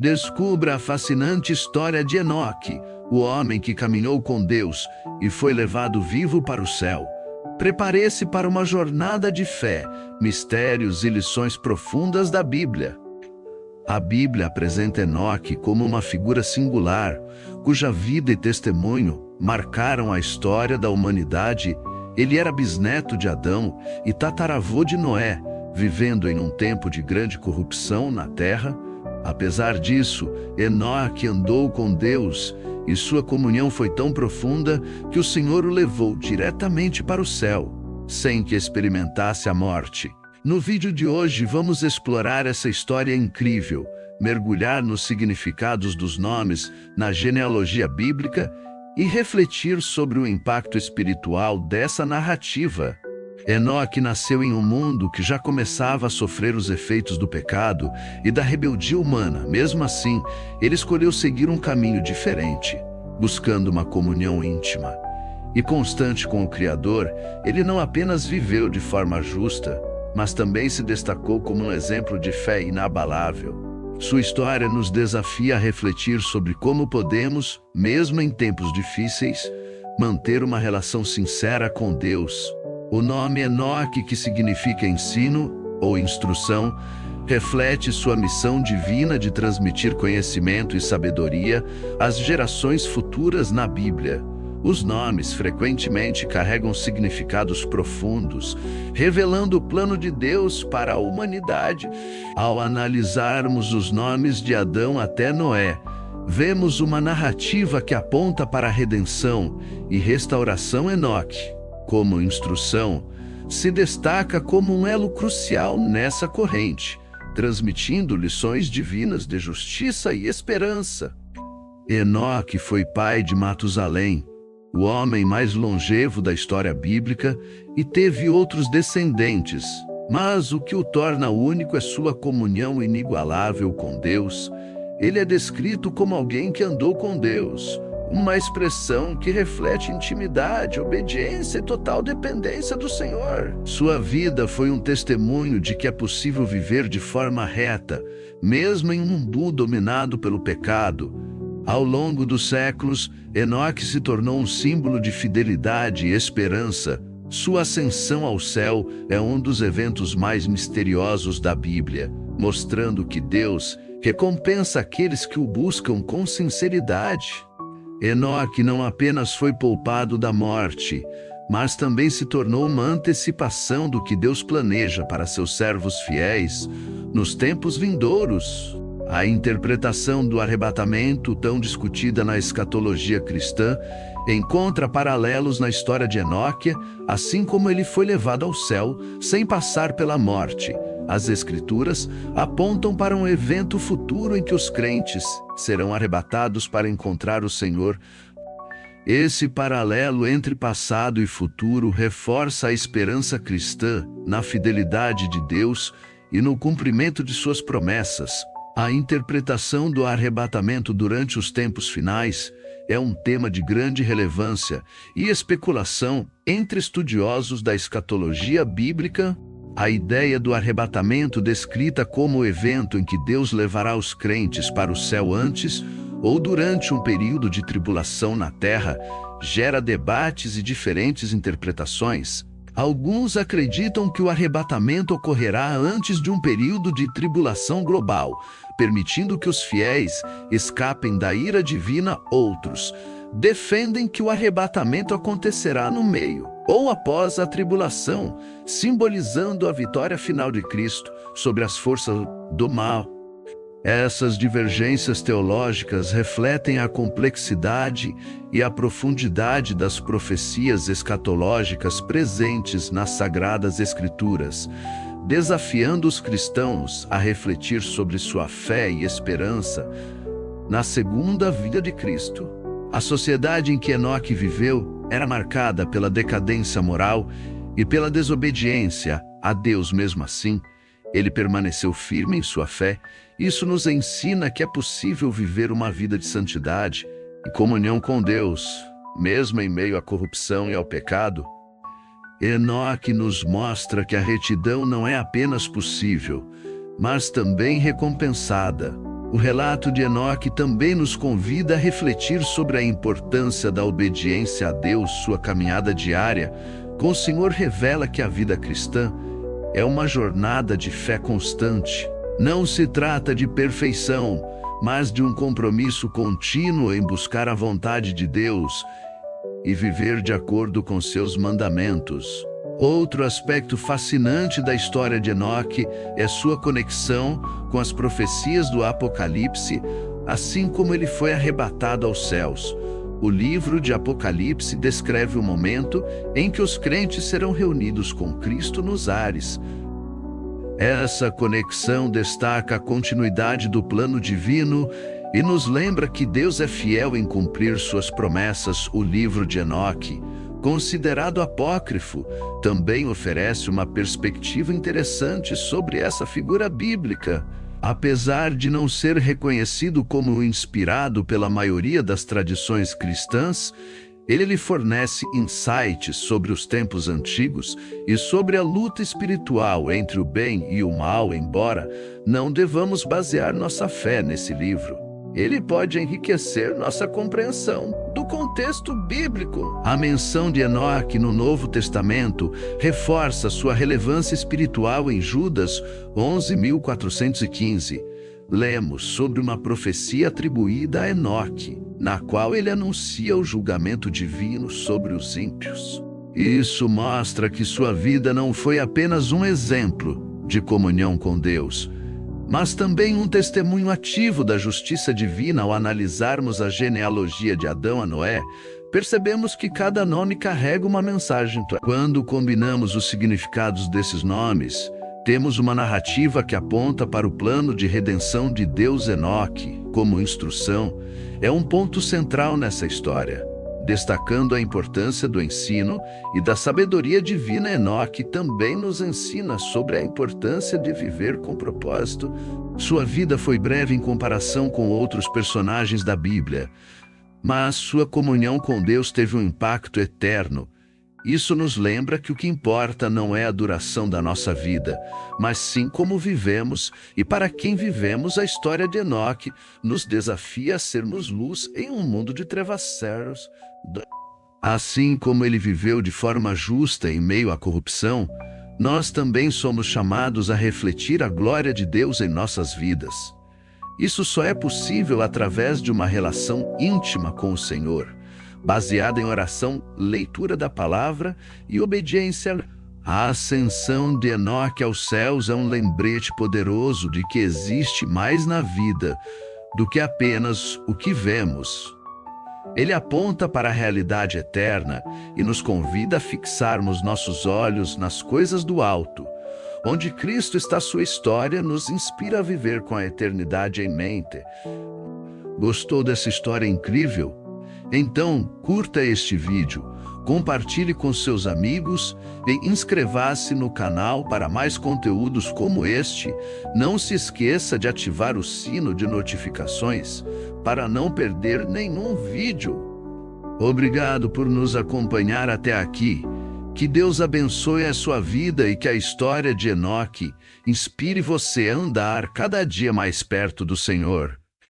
Descubra a fascinante história de Enoque, o homem que caminhou com Deus e foi levado vivo para o céu. Prepare-se para uma jornada de fé, mistérios e lições profundas da Bíblia. A Bíblia apresenta Enoque como uma figura singular, cuja vida e testemunho marcaram a história da humanidade. Ele era bisneto de Adão e tataravô de Noé, vivendo em um tempo de grande corrupção na terra. Apesar disso, Enoque andou com Deus e sua comunhão foi tão profunda que o Senhor o levou diretamente para o céu, sem que experimentasse a morte. No vídeo de hoje vamos explorar essa história incrível, mergulhar nos significados dos nomes na genealogia bíblica e refletir sobre o impacto espiritual dessa narrativa. Enoque nasceu em um mundo que já começava a sofrer os efeitos do pecado e da rebeldia humana. Mesmo assim, ele escolheu seguir um caminho diferente, buscando uma comunhão íntima e constante com o Criador. Ele não apenas viveu de forma justa, mas também se destacou como um exemplo de fé inabalável. Sua história nos desafia a refletir sobre como podemos, mesmo em tempos difíceis, manter uma relação sincera com Deus. O nome Enoque, que significa ensino ou instrução, reflete sua missão divina de transmitir conhecimento e sabedoria às gerações futuras na Bíblia. Os nomes frequentemente carregam significados profundos, revelando o plano de Deus para a humanidade. Ao analisarmos os nomes de Adão até Noé, vemos uma narrativa que aponta para a redenção e restauração. Enoque, como instrução, se destaca como um elo crucial nessa corrente, transmitindo lições divinas de justiça e esperança. Enoque foi pai de Matusalém, o homem mais longevo da história bíblica, e teve outros descendentes, mas o que o torna único é sua comunhão inigualável com Deus. Ele é descrito como alguém que andou com Deus, uma expressão que reflete intimidade, obediência e total dependência do Senhor. Sua vida foi um testemunho de que é possível viver de forma reta, mesmo em um mundo dominado pelo pecado. Ao longo dos séculos, Enoque se tornou um símbolo de fidelidade e esperança. Sua ascensão ao céu é um dos eventos mais misteriosos da Bíblia, mostrando que Deus recompensa aqueles que o buscam com sinceridade. Enoque não apenas foi poupado da morte, mas também se tornou uma antecipação do que Deus planeja para seus servos fiéis nos tempos vindouros. A interpretação do arrebatamento, tão discutida na escatologia cristã, encontra paralelos na história de Enoque, assim como ele foi levado ao céu sem passar pela morte. As Escrituras apontam para um evento futuro em que os crentes serão arrebatados para encontrar o Senhor. Esse paralelo entre passado e futuro reforça a esperança cristã na fidelidade de Deus e no cumprimento de suas promessas. A interpretação do arrebatamento durante os tempos finais é um tema de grande relevância e especulação entre estudiosos da escatologia bíblica. A ideia do arrebatamento, descrita como o evento em que Deus levará os crentes para o céu antes ou durante um período de tribulação na terra, gera debates e diferentes interpretações. Alguns acreditam que o arrebatamento ocorrerá antes de um período de tribulação global, permitindo que os fiéis escapem da ira divina. Outros defendem que o arrebatamento acontecerá no meio ou após a tribulação, simbolizando a vitória final de Cristo sobre as forças do mal. Essas divergências teológicas refletem a complexidade e a profundidade das profecias escatológicas presentes nas Sagradas Escrituras, desafiando os cristãos a refletir sobre sua fé e esperança na segunda vinda de Cristo. A sociedade em que Enoque viveu era marcada pela decadência moral e pela desobediência a Deus. Mesmo assim, ele permaneceu firme em sua fé. Isso nos ensina que é possível viver uma vida de santidade e comunhão com Deus, mesmo em meio à corrupção e ao pecado. Enoque nos mostra que a retidão não é apenas possível, mas também recompensada. O relato de Enoque também nos convida a refletir sobre a importância da obediência a Deus, sua caminhada diária com o Senhor revela que a vida cristã é uma jornada de fé constante. Não se trata de perfeição, mas de um compromisso contínuo em buscar a vontade de Deus e viver de acordo com seus mandamentos. Outro aspecto fascinante da história de Enoque é sua conexão com as profecias do Apocalipse, assim como ele foi arrebatado aos céus. O livro de Apocalipse descreve o momento em que os crentes serão reunidos com Cristo nos ares. Essa conexão destaca a continuidade do plano divino e nos lembra que Deus é fiel em cumprir suas promessas. O livro de Enoque, considerado apócrifo, também oferece uma perspectiva interessante sobre essa figura bíblica. Apesar de não ser reconhecido como inspirado pela maioria das tradições cristãs, ele lhe fornece insights sobre os tempos antigos e sobre a luta espiritual entre o bem e o mal. Embora não devamos basear nossa fé nesse livro, ele pode enriquecer nossa compreensão do contexto bíblico. A menção de Enoque no Novo Testamento reforça sua relevância espiritual. Em Judas 11:415, lemos sobre uma profecia atribuída a Enoque, na qual ele anuncia o julgamento divino sobre os ímpios. Isso mostra que sua vida não foi apenas um exemplo de comunhão com Deus, mas também um testemunho ativo da justiça divina. Ao analisarmos a genealogia de Adão a Noé, percebemos que cada nome carrega uma mensagem. Quando combinamos os significados desses nomes, temos uma narrativa que aponta para o plano de redenção de Deus. Enoque, como instrução, é um ponto central nessa história, destacando a importância do ensino e da sabedoria divina. Enoque também nos ensina sobre a importância de viver com propósito. Sua vida foi breve em comparação com outros personagens da Bíblia, mas sua comunhão com Deus teve um impacto eterno. Isso nos lembra que o que importa não é a duração da nossa vida, mas sim como vivemos e para quem vivemos. A história de Enoque nos desafia a sermos luz em um mundo de trevas. Assim como ele viveu de forma justa em meio à corrupção, nós também somos chamados a refletir a glória de Deus em nossas vidas. Isso só é possível através de uma relação íntima com o Senhor, baseada em oração, leitura da palavra e obediência. A ascensão de Enoque aos céus é um lembrete poderoso de que existe mais na vida do que apenas o que vemos. Ele aponta para a realidade eterna e nos convida a fixarmos nossos olhos nas coisas do alto, onde Cristo está. Sua história nos inspira a viver com a eternidade em mente. Gostou dessa história incrível? Então, curta este vídeo, compartilhe com seus amigos e inscreva-se no canal para mais conteúdos como este. Não se esqueça de ativar o sino de notificações para não perder nenhum vídeo. Obrigado por nos acompanhar até aqui. Que Deus abençoe a sua vida e que a história de Enoque inspire você a andar cada dia mais perto do Senhor.